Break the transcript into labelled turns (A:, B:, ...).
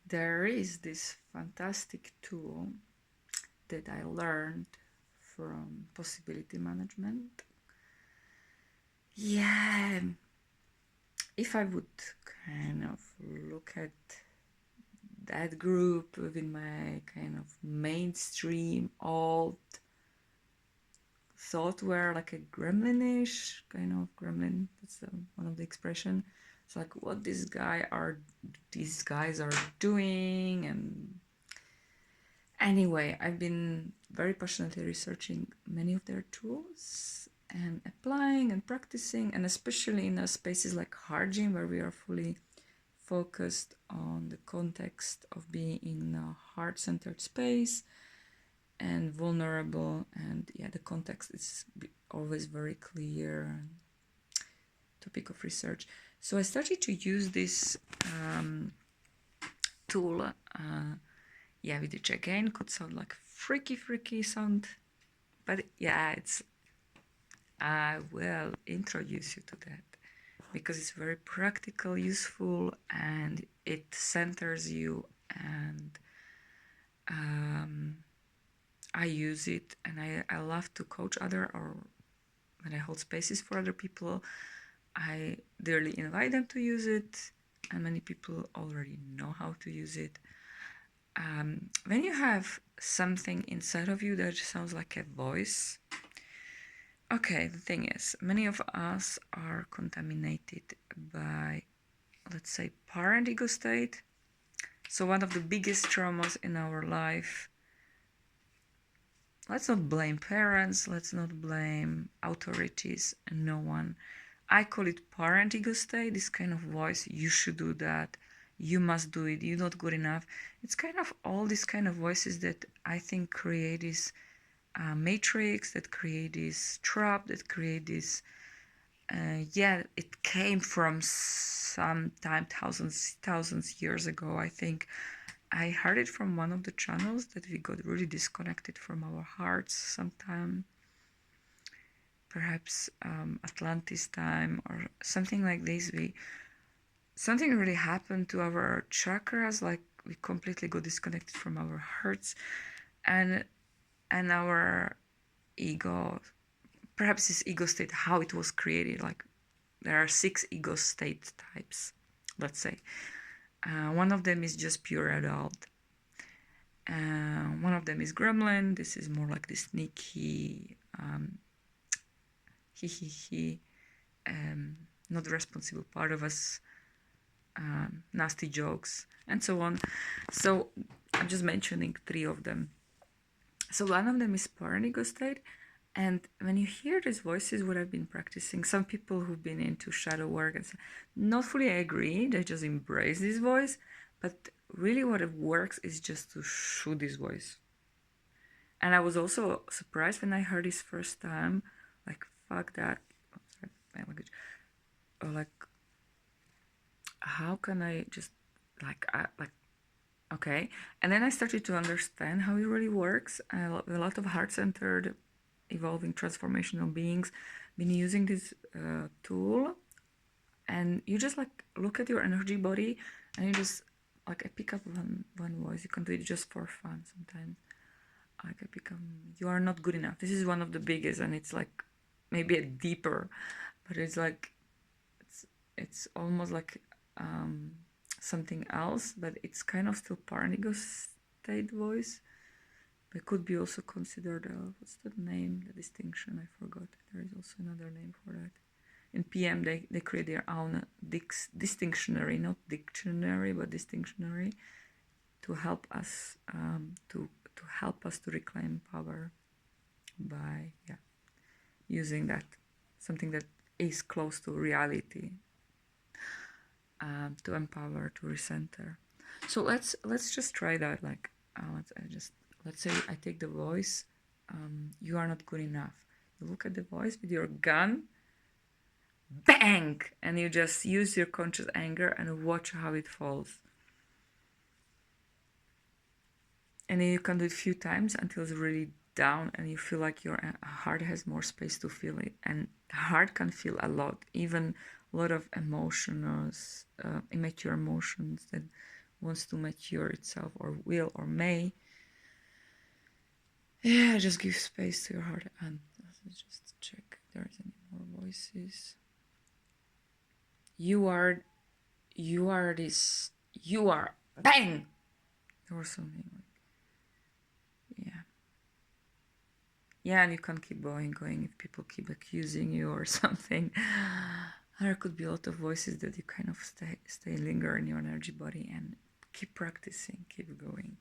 A: there is this fantastic tool that I learned from possibility management. Yeah, if I would kind of look at that group within my kind of mainstream old thought were like a gremlinish kind of gremlin. That's one of the expression. It's like what these guys are doing. And anyway, I've been very passionately researching many of their tools and applying and practicing, and especially in spaces like Heart Gym, where we are fully focused on the context of being in a heart-centered space and vulnerable, and yeah, the context is always very clear topic of research. So I started to use this tool. Yeah, which again could sound like freaky sound, but yeah, it's I will introduce you to that because it's very practical, useful, and it centers you. And I use it, and I love to coach other, or when I hold spaces for other people, I dearly invite them to use it, and many people already know how to use it. When you have something inside of you that sounds like a voice, okay, the thing is, many of us are contaminated by, let's say, parent ego state. So one of the biggest traumas in our life, let's not blame parents, let's not blame authorities, no one. I call it parent ego state, this kind of voice, you should do that, you must do it, you're not good enough. It's kind of all these kind of voices that I think create this matrix, that create this trap, that create this, it came from some time, thousands years ago, I think. I heard it from one of the channels that we got really disconnected from our hearts sometime, perhaps Atlantis time or something like this. Something really happened to our chakras, like we completely got disconnected from our hearts and our ego. Perhaps this ego state, how it was created, like there are 6 ego state types, let's say. One of them is just pure adult. One of them is gremlin. This is more like the sneaky, not responsible part of us, nasty jokes, and so on. So I'm just mentioning 3 of them. So one of them is parent ego state. And when you hear these voices, what I've been practicing, some people who've been into shadow work and not fully agree, they just embrace this voice. But really what it works is just to shoot this voice. And I was also surprised when I heard this first time, like, fuck that. Sorry, my language. Or like, how can I just, okay. And then I started to understand how it really works. A lot of heart-centered, evolving, transformational beings been using this tool. And you just like look at your energy body and you just like I pick up one voice. You can do it just for fun sometimes. Like I pick up, you are not good enough. This is one of the biggest, and it's like maybe a deeper, but it's like it's almost like something else, but it's kind of still parent ego state voice. But could be also considered what's the name, the distinction? I forgot. There is also another name for that. In PM, they create their own distinctionary, not dictionary, but distinctionary, to help us to help us to reclaim power by using that something that is close to reality, to empower, to recenter. So let's just try that. Like let's say I take the voice. You are not good enough. You look at the voice with your gun. Bang! And you just use your conscious anger and watch how it falls. And then you can do it a few times until it's really down and you feel like your heart has more space to feel it. And the heart can feel a lot, even a lot of emotions, immature emotions that wants to mature itself, or will, or may. Yeah, just give space to your heart. And let's just check if there's any more voices. You are this, you are, bang! Or something like, yeah. Yeah, and you can't keep going if people keep accusing you or something. There could be a lot of voices that you kind of stay linger in your energy body and keep practicing, keep going.